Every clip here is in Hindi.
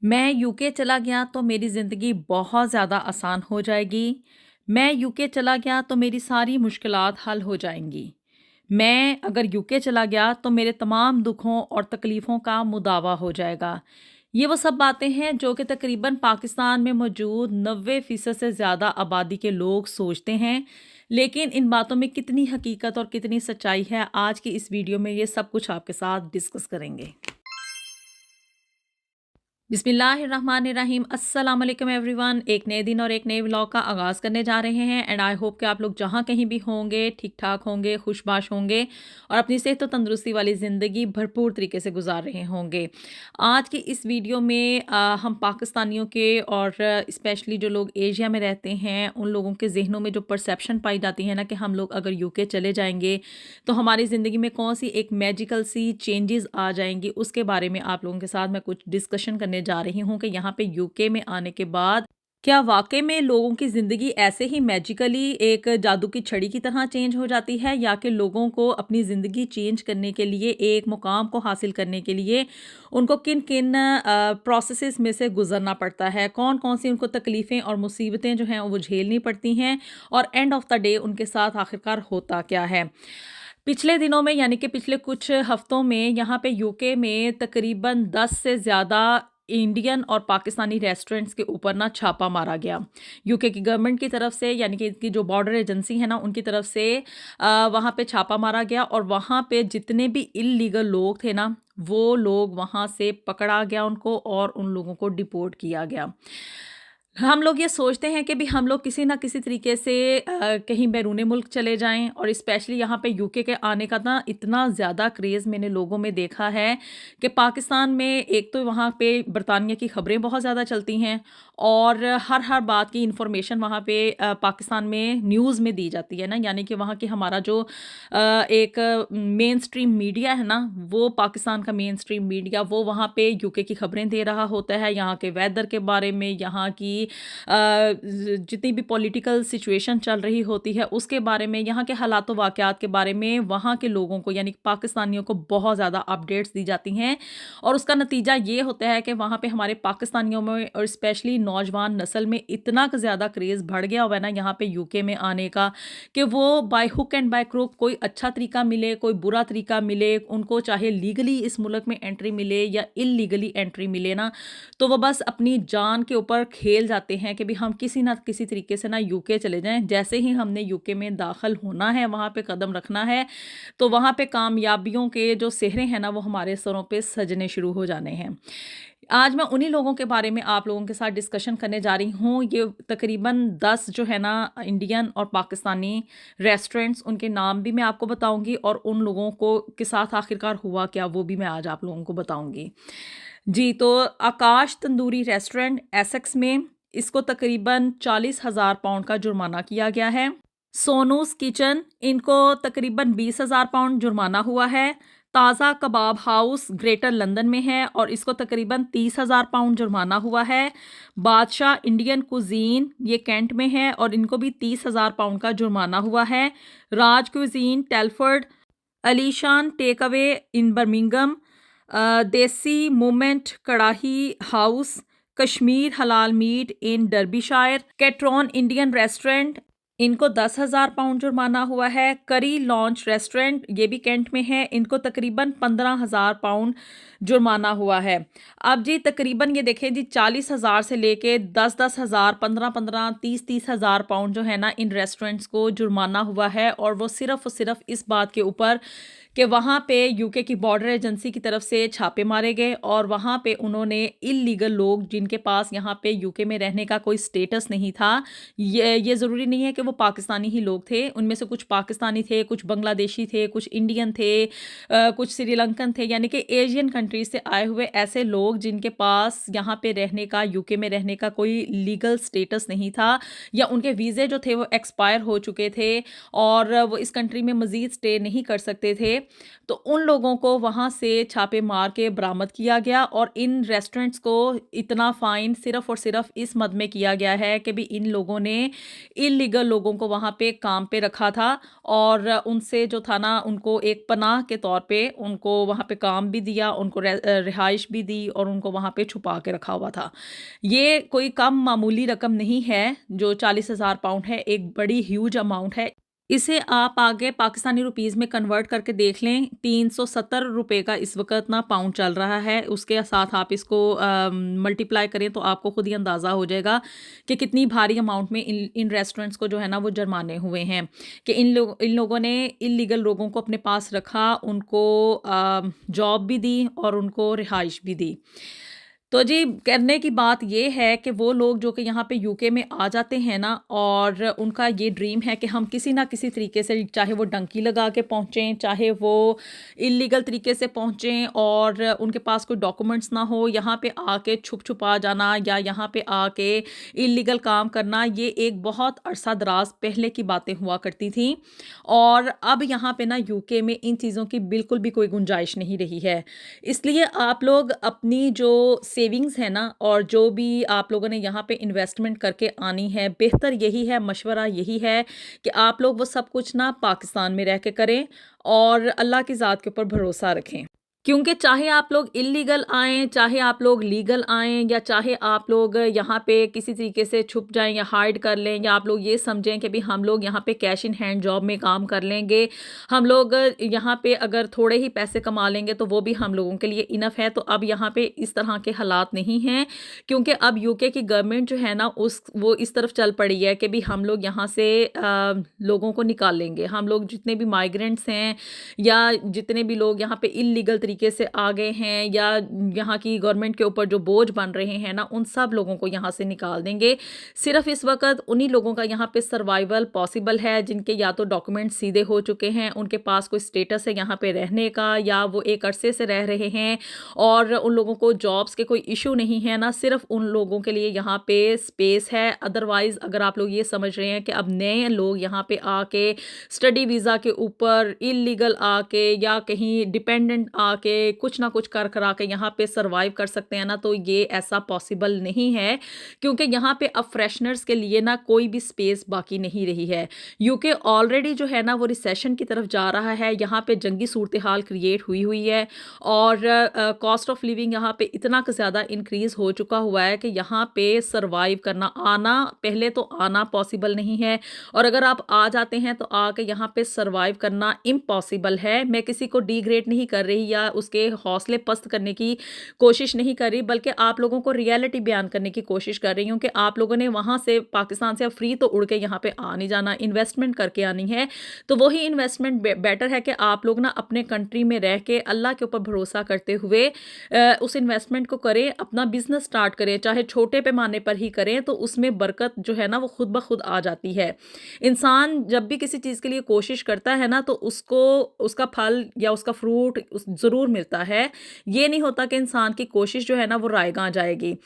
मैं यूके चला गया तो मेरी ज़िंदगी बहुत ज़्यादा आसान हो जाएगी। मैं यूके चला गया तो मेरी सारी मुश्किलात हल हो जाएँगी। मैं अगर यूके चला गया तो मेरे तमाम दुखों और तकलीफ़ों का मुदावा हो जाएगा। ये वो सब बातें हैं जो कि तकरीबन पाकिस्तान में मौजूद 90% से ज़्यादा आबादी के लोग सोचते हैं। लेकिन इन बातों में कितनी हकीकत और कितनी सच्चाई है, आज की इस वीडियो में ये सब कुछ आपके साथ डिस्कस करेंगे। बिस्मिल्लाहिर्रहमानिर्रहीम अस्सलाम वालेकुम एवरीवन। एक नए दिन और एक नए व्लॉग का आगाज़ करने जा रहे हैं एंड आई होप कि आप लोग जहाँ कहीं भी होंगे ठीक ठाक होंगे, खुशबाश होंगे और अपनी सेहत और तंदुरुस्ती वाली ज़िंदगी भरपूर तरीके से गुजार रहे होंगे। आज की इस वीडियो में हम पाकिस्तानियों के और स्पेशली जो लोग एशिया में रहते हैं उन लोगों के जहनों में जो परसेप्शन पाई जाती है ना कि हम लोग अगर यूके चले जाएंगे तो हमारी ज़िंदगी में कौन सी एक मैजिकल सी चेंजेस आ जाएंगी, उसके बारे में आप लोगों के साथ मैं कुछ डिस्कशन करने जा रही हूँ कि यहाँ पे यूके में आने के बाद क्या वाकई में लोगों की ज़िंदगी ऐसे ही मैजिकली एक जादू की छड़ी की तरह चेंज हो जाती है, या कि लोगों को अपनी ज़िंदगी चेंज करने के लिए, एक मुकाम को हासिल करने के लिए उनको किन किन प्रोसेसेस में से गुजरना पड़ता है, कौन कौन सी उनको तकलीफ़ें और मुसीबतें जो हैं वो झेलनी पड़ती हैं और एंड ऑफ द डे उनके साथ आखिरकार होता क्या है। पिछले दिनों में यानी कि पिछले कुछ हफ्तों में यहाँ पे यूके में तकरीबन 10 से ज़्यादा इंडियन और पाकिस्तानी रेस्टोरेंट्स के ऊपर ना छापा मारा गया। यूके की गवर्नमेंट की तरफ से, यानी कि इनकी जो बॉर्डर एजेंसी है ना उनकी तरफ से वहाँ पे छापा मारा गया और वहाँ पे जितने भी इल्लीगल लोग थे ना वो लोग वहाँ से पकड़ा गया उनको और उन लोगों को डिपोर्ट किया गया। हम लोग ये सोचते हैं कि भी हम लोग किसी ना किसी तरीके से कहीं बैरूने मुल्क चले जाएं, और स्पेशली यहाँ पे यूके के आने का ना इतना ज़्यादा क्रेज़ मैंने लोगों में देखा है कि पाकिस्तान में एक तो वहाँ पे बरतानिया की खबरें बहुत ज़्यादा चलती हैं और हर हर बात की इंफॉर्मेशन वहाँ पे पाकिस्तान में न्यूज़ में दी जाती है ना, यानी कि वहाँ की हमारा जो एक मेन स्ट्रीम मीडिया है ना, वो पाकिस्तान का मेन स्ट्रीम मीडिया वो वहाँ पे यूके की खबरें दे रहा होता है, यहाँ के वेदर के बारे में, यहाँ की जितनी भी पॉलिटिकल सिचुएशन चल रही होती है उसके बारे में, यहाँ के हालात व वाक़यात के बारे में वहाँ के लोगों को यानी कि पाकिस्तानियों को बहुत ज़्यादा अपडेट्स दी जाती हैं। और उसका नतीजा ये होता है कि वहाँ पे हमारे पाकिस्तानियों में और स्पेशली नौजवान नस्ल में इतना ज़्यादा क्रेज़ बढ़ गया हुआ है ना यहाँ पे यूके में आने का, कि वो by hook and by crook कोई अच्छा तरीका मिले कोई बुरा तरीका मिले, उनको चाहे लीगली इस मुल्क में एंट्री मिले या इलीगली एंट्री मिले ना, तो वो बस अपनी जान के ऊपर खेल जाते हैं कि भी हम किसी ना किसी तरीके से ना यूके चले जाएं। जैसे ही हमने यूके में दाखिल होना है, वहाँ पे कदम रखना है, तो वहाँ पे कामयाबियों के जो सेहरे हैं ना वो हमारे सरों पे सजने शुरू हो जाने हैं। आज मैं उन्हीं लोगों के बारे में आप लोगों के साथ डिस्कशन करने जा रही हूँ। ये तकरीबन 10 जो है ना इंडियन और पाकिस्तानी रेस्टोरेंट्स, उनके नाम भी मैं आपको बताऊंगी और उन लोगों को के साथ आखिरकार हुआ क्या वो भी मैं आज आप लोगों को बताऊंगी। जी, तो आकाश तंदूरी रेस्टोरेंट एसेक्स में, इसको तकरीबन 40,000 पाउंड का जुर्माना किया गया है। सोनूस किचन, इनको तकरीबन 20,000 पाउंड जुर्माना हुआ है। ताज़ा कबाब हाउस ग्रेटर लंदन में है और इसको तकरीबन 30,000 पाउंड जुर्माना हुआ है। बादशाह इंडियन कुजीन, ये कैंट में है और इनको भी 30,000 पाउंड का जुर्माना हुआ है। Raj cuisine Telford, Alishan take away in Birmingham, Desi moment Karahi house, Kashmir Halal meat in Derbyshire, कैट्रॉन इंडियन रेस्टोरेंट, इनको 10,000 पाउंड जुर्माना हुआ है। करी लॉन्च रेस्टोरेंट, ये भी कैंट में है, इनको तकरीबन 15,000 पाउंड जुर्माना हुआ है। अब जी तकरीबन ये देखें जी 40,000 से लेके 10,000, 15,000, 30,000 पाउंड जो है ना इन रेस्टोरेंट्स को जुर्माना हुआ है, और वो सिर्फ और सिर्फ इस बात के ऊपर कि वहाँ पे यूके की बॉर्डर एजेंसी की तरफ से छापे मारे गए और वहाँ पे उन्होंने इल्लीगल लोग जिनके पास यहाँ पे यूके में रहने का कोई स्टेटस नहीं था, ये ज़रूरी नहीं है कि वो पाकिस्तानी ही लोग थे, उनमें से कुछ पाकिस्तानी थे, कुछ बांग्लादेशी थे, कुछ इंडियन थे, कुछ श्रीलंकन थे, यानी कि एशियन कंट्रीज से आए हुए ऐसे लोग जिनके पास यहाँ पे रहने का, यूके में रहने का कोई लीगल स्टेटस नहीं था, या उनके वीज़े जो थे वो एक्सपायर हो चुके थे और वो इस कंट्री में मज़ीद स्टे नहीं कर सकते थे। तो उन लोगों को वहाँ से छापे मार के बरामद किया गया और इन रेस्टोरेंट्स को इतना फ़ाइन सिर्फ़ और सिर्फ़ इस मद में किया गया है कि भी इन लोगों ने इल्लीगल लोगों लोगों को वहाँ पे काम पे रखा था और उनसे जो था ना उनको एक पनाह के तौर पे उनको वहाँ पे काम भी दिया, उनको रिहाइश भी दी और उनको वहाँ पे छुपा के रखा हुआ था। ये कोई कम मामूली रकम नहीं है, जो 40,000 पाउंड है, एक बड़ी ह्यूज अमाउंट है। इसे आप आगे पाकिस्तानी रुपीज़ में कन्वर्ट करके देख लें, 370 रुपए का इस वक़्त ना पाउंड चल रहा है। उसके साथ आप इसको मल्टीप्लाई करें तो आपको खुद ही अंदाज़ा हो जाएगा कि कितनी भारी अमाउंट में इन इन रेस्टोरेंट्स को जो है ना वो जुर्माने हुए हैं, कि इन लोगों ने इल्लीगल लोगों को अपने पास रखा, उनको जॉब भी दी और उनको रिहाइश भी दी। तो जी, करने की बात ये है कि वो लोग जो कि यहाँ पे यूके में आ जाते हैं ना और उनका ये ड्रीम है कि हम किसी ना किसी तरीके से, चाहे वो डंकी लगा के पहुँचें, चाहे वो इल्लीगल तरीके से पहुँचें और उनके पास कोई डॉक्यूमेंट्स ना हो, यहाँ पे आके छुप-छुपा जाना या यहाँ पे आके इल्लीगल काम करना, ये एक बहुत अरसा दराज पहले की बातें हुआ करती थी और अब यहाँ पे ना यूके में इन चीज़ों की बिल्कुल भी कोई गुंजाइश नहीं रही है। इसलिए आप लोग अपनी जो सेविंग्स है ना और जो भी आप लोगों ने यहाँ पे इन्वेस्टमेंट करके आनी है, बेहतर यही है, मशवरा यही है कि आप लोग वो सब कुछ ना पाकिस्तान में रह के करें और अल्लाह की ज़ात के ऊपर भरोसा रखें। क्योंकि चाहे आप लोग इल्लीगल आएँ, चाहे आप लोग लीगल आएँ या चाहे आप लोग यहाँ पे किसी तरीके से छुप जाएँ या हाइड कर लें या आप लोग ये समझें कि भई हम लोग यहाँ पे कैश इन हैंड जॉब में काम कर लेंगे, हम लोग यहाँ पे अगर थोड़े ही पैसे कमा लेंगे तो वो भी हम लोगों के लिए इनफ है। तो अब यहाँ पे इस तरह के हालात नहीं हैं, क्योंकि अब यूके की गवर्नमेंट जो है ना वो इस तरफ चल पड़ी है कि भई हम लोग यहाँ से लोगों को निकालेंगे। हम लोग जितने भी माइग्रेंट्स हैं या जितने भी लोग यहाँ पे इल्लीगल तरीके से आ गए हैं या यहाँ की गवर्नमेंट के ऊपर जो बोझ बन रहे हैं ना, उन सब लोगों को यहाँ से निकाल देंगे। सिर्फ इस वक्त उन्हीं लोगों का यहाँ पे सर्वाइवल पॉसिबल है जिनके या तो डॉक्यूमेंट सीधे हो चुके हैं, उनके पास कोई स्टेटस है यहाँ पे रहने का या वो एक अरसे से रह रहे हैं और उन लोगों को जॉब्स के कोई इशू नहीं है ना, सिर्फ उन लोगों के लिए यहाँ पे स्पेस है। अदरवाइज अगर आप लोग ये समझ रहे हैं कि अब नए लोग यहाँ पे आके स्टडी वीज़ा के ऊपर इल्लीगल आके या कहीं डिपेंडेंट आके कुछ ना कुछ कर करा के यहाँ पे सरवाइव कर सकते हैं ना, तो ये ऐसा पॉसिबल नहीं है, क्योंकि यहाँ पे अब फ्रेशनर्स के लिए ना कोई भी स्पेस बाकी नहीं रही है। यूके ऑलरेडी जो है ना वो रिसेशन की तरफ जा रहा है, यहाँ पे जंगी सूरत हाल क्रिएट हुई है और कॉस्ट ऑफ लिविंग यहाँ पे इतना ज़्यादा इंक्रीज हो चुका हुआ है कि यहाँ पे सरवाइव करना, आना पहले तो आना पॉसिबल नहीं है और अगर आप आ जाते हैं तो आके यहाँ पे सरवाइव करना इम्पॉसिबल है। मैं किसी को डिग्रेड नहीं कर रही या उसके हौसले पस्त करने की कोशिश नहीं कर रही, बल्कि आप लोगों को रियलिटी बयान करने की कोशिश कर रही हूँ कि आप लोगों ने वहाँ से पाकिस्तान से फ्री तो उड़ के यहाँ पे आ नहीं जाना, इन्वेस्टमेंट करके आनी है। तो वही इन्वेस्टमेंट बेटर है कि आप लोग ना अपने कंट्री में रह के अल्लाह के ऊपर भरोसा करते हुए उस इन्वेस्टमेंट को करें, अपना बिजनेस स्टार्ट करें, चाहे छोटे पैमाने पर ही करें, तो उसमें बरकत जो है ना वो खुद ब खुद आ जाती है। इंसान जब भी किसी चीज़ के लिए कोशिश करता है ना तो उसको उसका फल या उसका फ्रूट ज़रूर मिलता है। ये नहीं होता कि इंसान की कोशिश जो है ना वो रायगां जाएगी।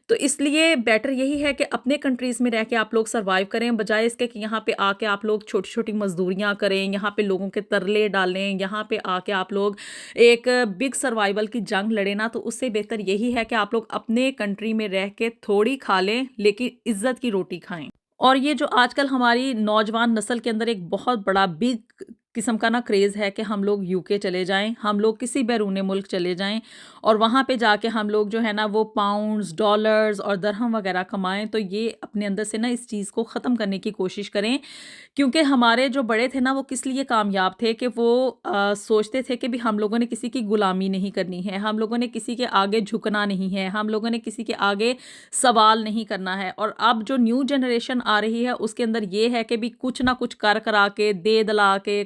तो इसलिए बेटर यही है कि अपने कंट्रीज़ में रह के आप लोग सर्वाइव करें, बजाय इसके कि यहाँ पे आके आप लोग छोटी-छोटी मज़दूरियाँ करें, यहाँ पे लोगों के तरले डालें, यहाँ पे आके आप लोग एक बिग सर्वाइवल की जंग लड़ें ना, तो उससे बेहतर यही है कि आप लोग अपने कंट्री में रह के थोड़ी खा लें, लेकिन इज़्ज़त की रोटी खाएँ। और ये जो आजकल हमारी नौजवान नस्ल के अंदर एक बहुत बड़ा बिग किस्म का ना क्रेज़ है कि हम लोग यूके चले जाएँ, हम लोग किसी बैरूने मुल्क चले जाएँ और वहाँ पे जाके हम लोग जो है ना वो पाउंड्स, डॉलर्स और दरहम वगैरह कमाएँ। तो ये अपने अंदर से ना इस चीज़ को ख़त्म करने की कोशिश करें, क्योंकि हमारे जो बड़े थे ना वो किस लिए कामयाब थे कि वो सोचते थे कि भी हम लोगों ने किसी की गुलामी नहीं करनी है, हम लोगों ने किसी के आगे झुकना नहीं है, हम लोगों ने किसी के आगे सवाल नहीं करना है। और अब जो न्यू जनरेशन आ रही है उसके अंदर ये है कि भी कुछ ना कुछ कर करा के दे दला के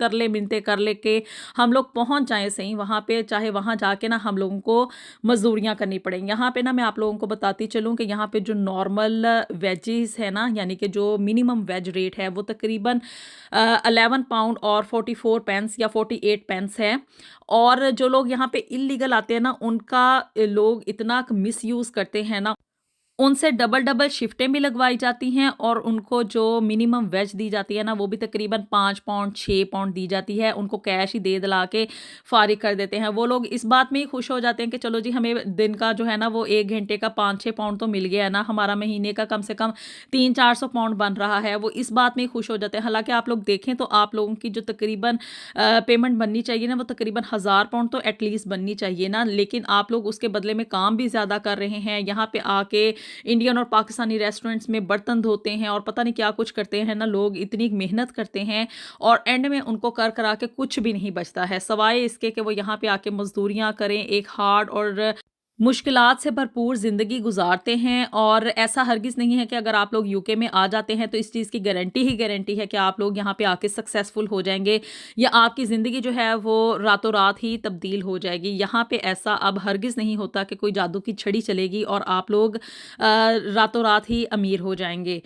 तरले मिनते कर लेके हम लोग पहुंच जाएं सही वहाँ पे, चाहे वहाँ जाके ना हम लोगों को मजदूरियाँ करनी पड़ेंगी। यहाँ पे ना मैं आप लोगों को बताती चलूँ कि यहाँ पे जो नॉर्मल वेजेस है ना, यानी कि जो मिनिमम वेज रेट है वो तकरीबन 11 पाउंड और 44 पेंस या 48 पेंस है। और जो लोग यहाँ पे इलीगल आते हैं ना उनका लोग इतना मिस यूज़ करते हैं ना, उनसे डबल-डबल शिफ्टें भी लगवाई जाती हैं और उनको जो मिनिमम वेज दी जाती है ना, वो भी तकरीबन 5 पाउंड, 6 पाउंड दी जाती है। उनको कैश ही दे-दिला के फ़ारिग कर देते हैं। वो लोग इस बात में ही खुश हो जाते हैं कि चलो जी, हमें दिन का जो है ना, वो 1 घंटे का 5-6 पाउंड तो मिल गया है ना, हमारा महीने का कम से कम 300-400 पाउंड बन रहा है। वो इस बात में ही खुश हो जाते हैं। हालाँकि आप लोग देखें तो आप लोगों की जो तकरीबन पेमेंट बननी चाहिए ना, वो तकरीबन 1000 पाउंड तो एटलीस्ट बननी चाहिए ना, लेकिन आप लोग उसके बदले में काम भी ज़्यादा कर रहे हैं। यहाँ पे आके इंडियन और पाकिस्तानी रेस्टोरेंट्स में बर्तन धोते हैं और पता नहीं क्या कुछ करते हैं ना, लोग इतनी मेहनत करते हैं और एंड में उनको कर करा के कुछ भी नहीं बचता है, सवाए इसके कि वो यहाँ पे आके मजदूरियां करें, एक हार्ड और मुश्किलात से भरपूर ज़िंदगी गुजारते हैं। और ऐसा हरगिज़ नहीं है कि अगर आप लोग यूके में आ जाते हैं तो इस चीज़ की गारंटी ही गारंटी है कि आप लोग यहाँ पे आके सक्सेसफुल हो जाएंगे या आपकी ज़िंदगी जो है वो रातों रात ही तब्दील हो जाएगी। यहाँ पे ऐसा अब हरगिज़ नहीं होता कि कोई जादू की छड़ी चलेगी और आप लोग रातों रात ही अमीर हो जाएंगे।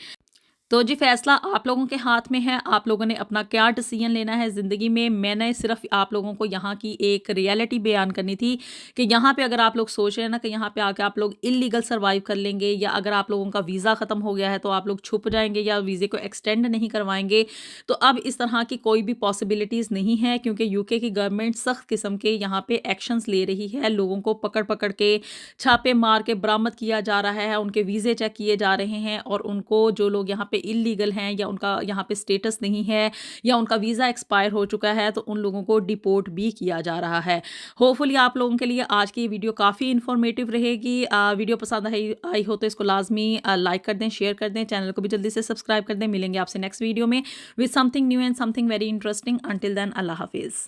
तो जी, फैसला आप लोगों के हाथ में है, आप लोगों ने अपना क्या डिसीजन लेना है ज़िंदगी में। मैंने सिर्फ आप लोगों को यहाँ की एक रियलिटी बयान करनी थी कि यहाँ पे अगर आप लोग सोच रहे हैं ना कि यहाँ पे आके आप लोग इलीगल सर्वाइव कर लेंगे या अगर आप लोगों का वीज़ा ख़त्म हो गया है तो आप लोग छुप जाएंगे या वीज़े को एक्सटेंड नहीं करवाएंगे, तो अब इस तरह की कोई भी पॉसिबिलिटीज़ नहीं है, क्योंकि यूके की गवर्नमेंट सख्त किस्म के यहाँ पे एक्शंस ले रही है। लोगों को पकड़ पकड़ के छापे मार के बरामद किया जा रहा है, उनके वीज़े चेक किए जा रहे हैं और उनको जो लोग यहाँ पे इलीगल हैं या उनका यहाँ पे स्टेटस नहीं है या उनका वीज़ा एक्सपायर हो चुका है तो उन लोगों को डिपोर्ट भी किया जा रहा है। होपफुली आप लोगों के लिए आज की वीडियो काफ़ी इन्फॉर्मेटिव रहेगी। वीडियो पसंद आई हो तो इसको लाजमी लाइक कर दें, शेयर कर दें, चैनल को भी जल्दी से सब्सक्राइब कर दें। मिलेंगे आपसे नेक्स्ट वीडियो में with something new and something very interesting. Until then, अल्लाह हाफिज़।